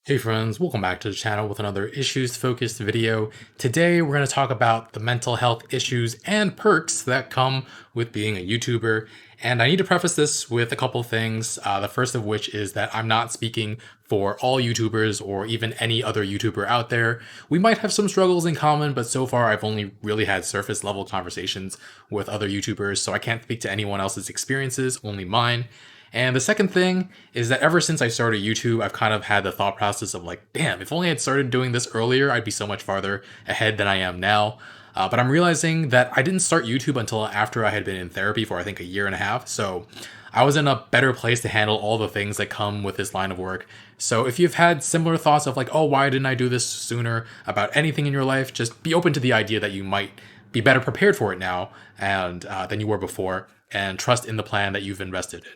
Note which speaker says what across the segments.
Speaker 1: Hey friends, welcome back to the channel with another issues focused video. Today we're going to talk about the mental health issues and perks that come with being a YouTuber. And I need to preface this with a couple things. The first of which is that I'm not speaking for all YouTubers or even any other YouTuber out there. We might have some struggles in common, but so far I've only really had surface level conversations with other YouTubers, so I can't speak to anyone else's experiences, only mine. And the second thing is that ever since I started YouTube, I've kind of had the thought process of like, damn, if only I'd started doing this earlier, I'd be so much farther ahead than I am now. But I'm realizing that I didn't start YouTube until after I had been in therapy for I think a year and a half. So I was in a better place to handle all the things that come with this line of work. So if you've had similar thoughts of like, oh, why didn't I do this sooner about anything in your life, just be open to the idea that you might be better prepared for it now and than you were before, and trust in the plan that you've invested in.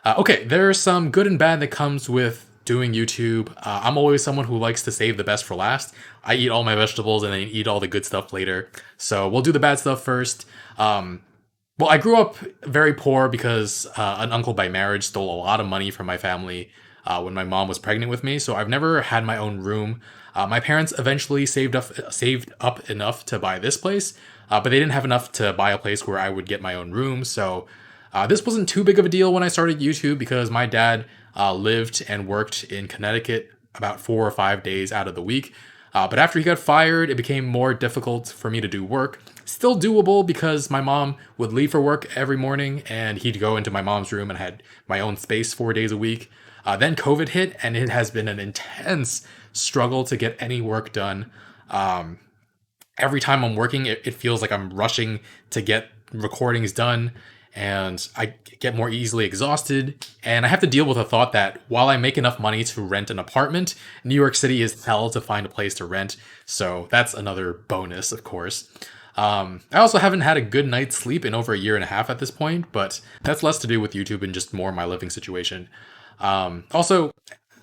Speaker 1: Okay, there's some good and bad that comes with doing YouTube. I'm always someone who likes to save the best for last. I eat all my vegetables and then eat all the good stuff later. So we'll do the bad stuff first. Well, I grew up very poor because an uncle by marriage stole a lot of money from my family when my mom was pregnant with me. So I've never had my own room. My parents eventually saved up enough to buy this place, but they didn't have enough to buy a place where I would get my own room. So this wasn't too big of a deal when I started YouTube because my dad lived and worked in Connecticut about 4 or 5 days out of the week. But after he got fired, it became more difficult for me to do work. Still doable because my mom would leave for work every morning and he'd go into my mom's room and I had my own space 4 days a week. Then COVID hit and it has been an intense struggle to get any work done. Every time I'm working, it feels like I'm rushing to get recordings done, and I get more easily exhausted. And I have to deal with the thought that while I make enough money to rent an apartment, New York City is hell to find a place to rent. So that's another bonus, of course. I also haven't had a good night's sleep in over a year and a half at this point, but that's less to do with YouTube and just more my living situation. Also,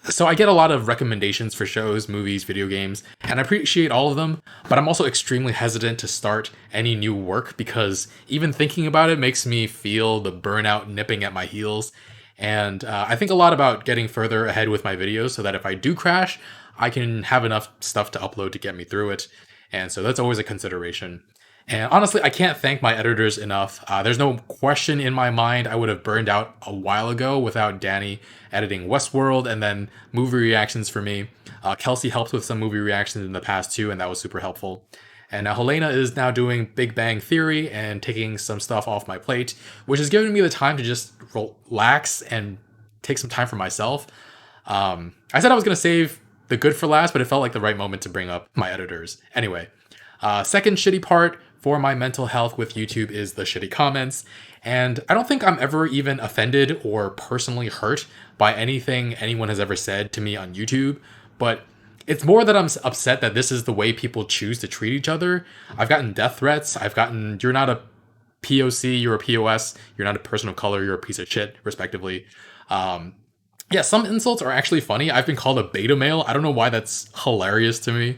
Speaker 1: so I get a lot of recommendations for shows, movies, video games, and I appreciate all of them, but I'm also extremely hesitant to start any new work because even thinking about it makes me feel the burnout nipping at my heels. And I think a lot about getting further ahead with my videos so that if I do crash, I can have enough stuff to upload to get me through it. And so that's always a consideration. And honestly, I can't thank my editors enough. There's no question in my mind I would have burned out a while ago without Danny editing Westworld and then movie reactions for me. Kelsey helped with some movie reactions in the past too, and that was super helpful. And now Helena is now doing Big Bang Theory and taking some stuff off my plate, which is giving me the time to just relax and take some time for myself. I said I was going to save the good for last, but it felt like the right moment to bring up my editors. Anyway, second shitty part for my mental health with YouTube is the shitty comments. And I don't think I'm ever even offended or personally hurt by anything anyone has ever said to me on YouTube, but it's more that I'm upset that this is the way people choose to treat each other. I've gotten death threats. I've gotten, you're not a POC, you're a POS, you're not a person of color, you're a piece of shit, respectively. Yeah, some insults are actually funny. I've been called a beta male. I don't know why that's hilarious to me.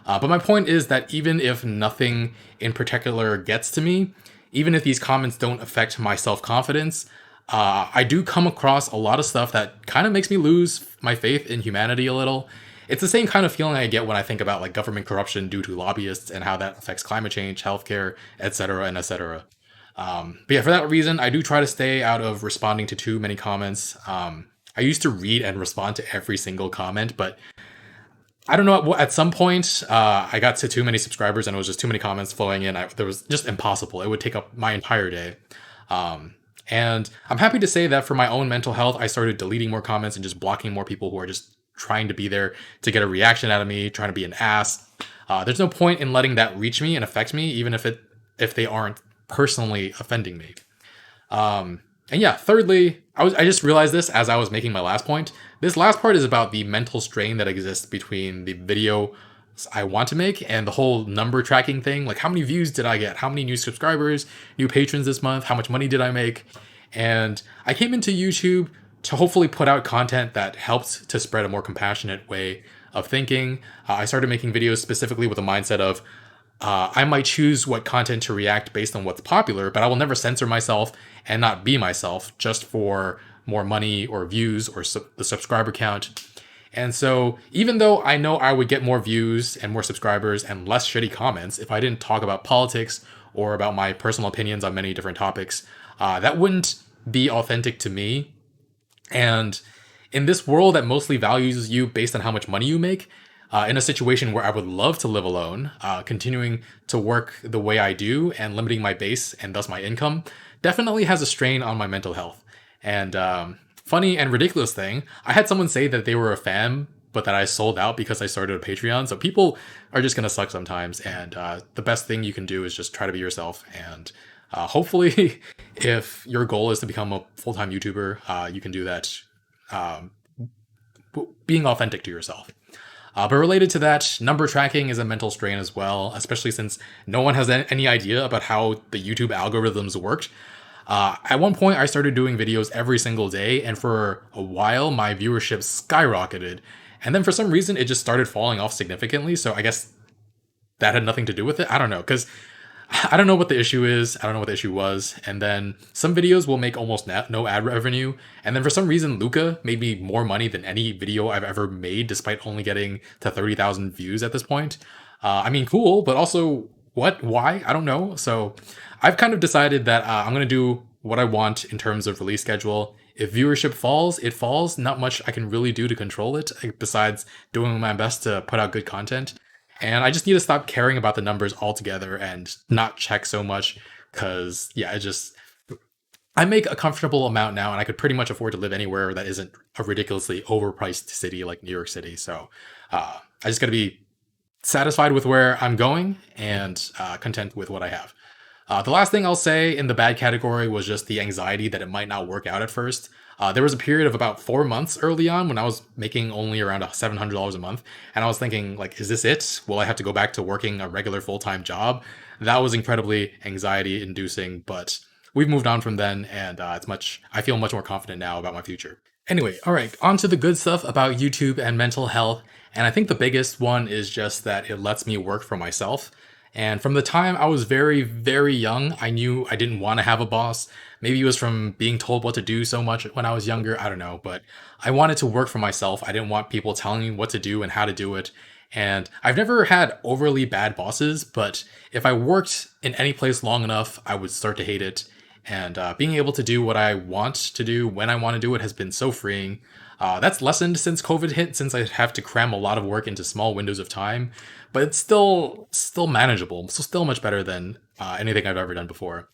Speaker 1: But my point is that even if nothing in particular gets to me, even if these comments don't affect my self-confidence, I do come across a lot of stuff that kind of makes me lose my faith in humanity a little. It's the same kind of feeling I get when I think about like government corruption due to lobbyists and how that affects climate change, healthcare, etc., and etc. But yeah, for that reason, I do try to stay out of responding to too many comments. I used to read and respond to every single comment, but I don't know. At some point, I got to too many subscribers and it was just too many comments flowing in. There was just impossible. It would take up my entire day. And I'm happy to say that for my own mental health, I started deleting more comments and just blocking more people who are just trying to be there to get a reaction out of me, trying to be an ass. There's no point in letting that reach me and affect me, even if they aren't personally offending me. And yeah, thirdly, I just realized this as I was making my last point. This last part is about the mental strain that exists between the video I want to make and the whole number tracking thing. Like, how many views did I get? How many new subscribers, new patrons this month? How much money did I make? And I came into YouTube to hopefully put out content that helped to spread a more compassionate way of thinking. I started making videos specifically with a mindset of, I might choose what content to react based on what's popular, but I will never censor myself and not be myself just for more money or views or the subscriber count. And so, even though I know I would get more views and more subscribers and less shitty comments if I didn't talk about politics or about my personal opinions on many different topics, that wouldn't be authentic to me. And in this world that mostly values you based on how much money you make, in a situation where I would love to live alone, continuing to work the way I do and limiting my base and thus my income definitely has a strain on my mental health. And funny and ridiculous thing, I had someone say that they were a fan, but that I sold out because I started a Patreon. So people are just gonna suck sometimes, and the best thing you can do is just try to be yourself. And hopefully, if your goal is to become a full time YouTuber, you can do that um, being authentic to yourself. But related to that, number tracking is a mental strain as well, especially since no one has any idea about how the YouTube algorithms worked. At one point, I started doing videos every single day, and for a while, my viewership skyrocketed. And then for some reason, it just started falling off significantly. So I guess that had nothing to do with it. I don't know, because I don't know what the issue is. I don't know what the issue was. And then some videos will make almost no ad revenue. And then for some reason, Luca made me more money than any video I've ever made, despite only getting to 30,000 views at this point. I mean, cool, but also what? Why? I don't know. So I've kind of decided that I'm going to do what I want in terms of release schedule. If viewership falls, it falls. Not much I can really do to control it, besides doing my best to put out good content. And I just need to stop caring about the numbers altogether and not check so much because, yeah, I make a comfortable amount now and I could pretty much afford to live anywhere that isn't a ridiculously overpriced city like New York City. So I just got to be satisfied with where I'm going and content with what I have. The last thing I'll say in the bad category was just the anxiety that it might not work out at first. There was a period of about 4 months early on when I was making only around $700 a month, and I was thinking, like, is this it? Will I have to go back to working a regular full-time job? That was incredibly anxiety-inducing, but we've moved on from then, and I feel much more confident now about my future. Anyway, all right, on to the good stuff about YouTube and mental health. And I think the biggest one is just that it lets me work for myself. And from the time I was very, very young, I knew I didn't want to have a boss. Maybe it was from being told what to do so much when I was younger. I don't know. But I wanted to work for myself. I didn't want people telling me what to do and how to do it. And I've never had overly bad bosses, but if I worked in any place long enough, I would start to hate it. And being able to do what I want to do when I want to do it has been so freeing. That's lessened since COVID hit, since I have to cram a lot of work into small windows of time, but it's still manageable. So still much better than anything I've ever done before.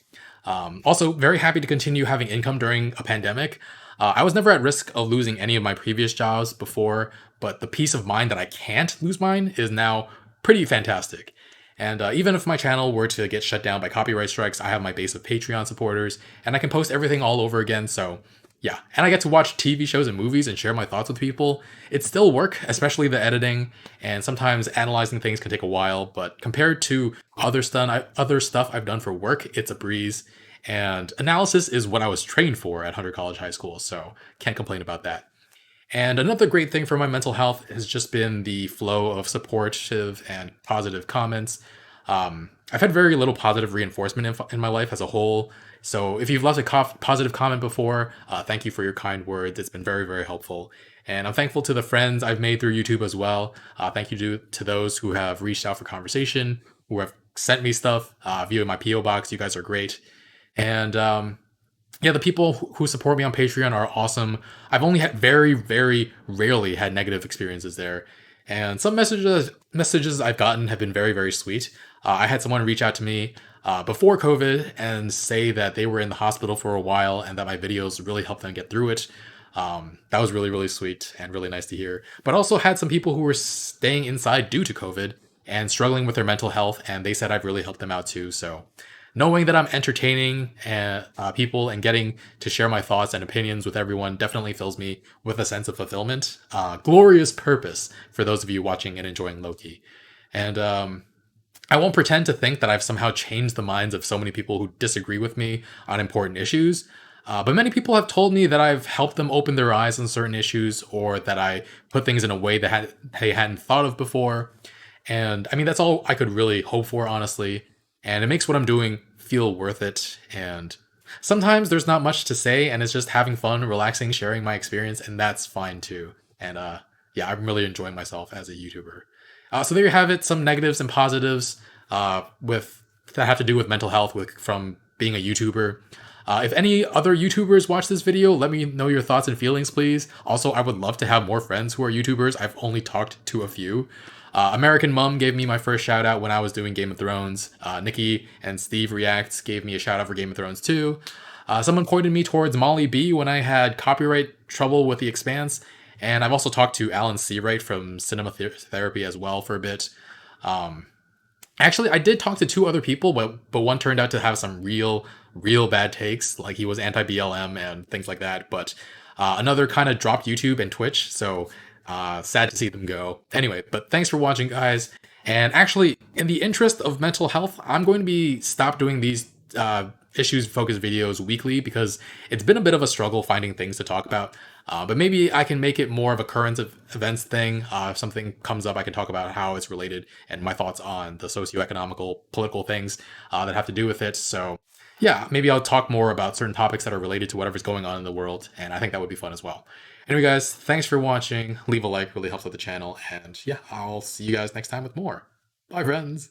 Speaker 1: Also, very happy to continue having income during a pandemic. I was never at risk of losing any of my previous jobs before, but the peace of mind that I can't lose mine is now pretty fantastic. And even if my channel were to get shut down by copyright strikes, I have my base of Patreon supporters, and I can post everything all over again. So yeah, and I get to watch TV shows and movies and share my thoughts with people. It's still work, especially the editing, and sometimes analyzing things can take a while, but compared to other stuff I've done for work, it's a breeze. And analysis is what I was trained for at Hunter College High School, so can't complain about that. And another great thing for my mental health has just been the flow of supportive and positive comments. I've had very little positive reinforcement in my life as a whole. So if you've left a positive comment before, thank you for your kind words. It's been very, very helpful. And I'm thankful to the friends I've made through YouTube as well. Thank you to those who have reached out for conversation, who have sent me stuff via my P.O. box. You guys are great. And yeah, the people who support me on Patreon are awesome. I've only had very, very rarely had negative experiences there. And some messages I've gotten have been very, very sweet. I had someone reach out to me before COVID and say that they were in the hospital for a while and that my videos really helped them get through it. That was really, really sweet and really nice to hear. But also had some people who were staying inside due to COVID and struggling with their mental health, and they said I've really helped them out too. So knowing that I'm entertaining people and getting to share my thoughts and opinions with everyone definitely fills me with a sense of fulfillment. Glorious purpose for those of you watching and enjoying Loki. And I won't pretend to think that I've somehow changed the minds of so many people who disagree with me on important issues. But many people have told me that I've helped them open their eyes on certain issues, or that I put things in a way that they hadn't thought of before. And I mean, that's all I could really hope for, honestly. And it makes what I'm doing feel worth it. And sometimes there's not much to say, and it's just having fun, relaxing, sharing my experience, and that's fine too. And yeah, I'm really enjoying myself as a YouTuber. So there you have it, some negatives and positives with that have to do with mental health from being a YouTuber. If any other YouTubers watch this video, let me know your thoughts and feelings, please. Also, I would love to have more friends who are YouTubers. I've only talked to a few. American Mum gave me my first shout out when I was doing Game of Thrones. Nikki and Steve Reacts gave me a shout out for Game of Thrones too. Someone pointed me towards Molly B when I had copyright trouble with The Expanse. And I've also talked to Alan Seawright from Cinema Therapy as well for a bit. Actually, I did talk to two other people, but one turned out to have some real bad takes, like he was anti BLM and things like that. But another kind of dropped YouTube and Twitch, so sad to see them go. Anyway, but thanks for watching, guys. And actually, in the interest of mental health, I'm going to be stop doing these issues focused videos weekly because it's been a bit of a struggle finding things to talk about. But maybe I can make it more of a current events thing. If something comes up, I can talk about how it's related and my thoughts on the socioeconomical, political things that have to do with it. So yeah, maybe I'll talk more about certain topics that are related to whatever's going on in the world. And I think that would be fun as well. Anyway, guys, thanks for watching. Leave a like, really helps out the channel. And yeah, I'll see you guys next time with more. Bye, friends.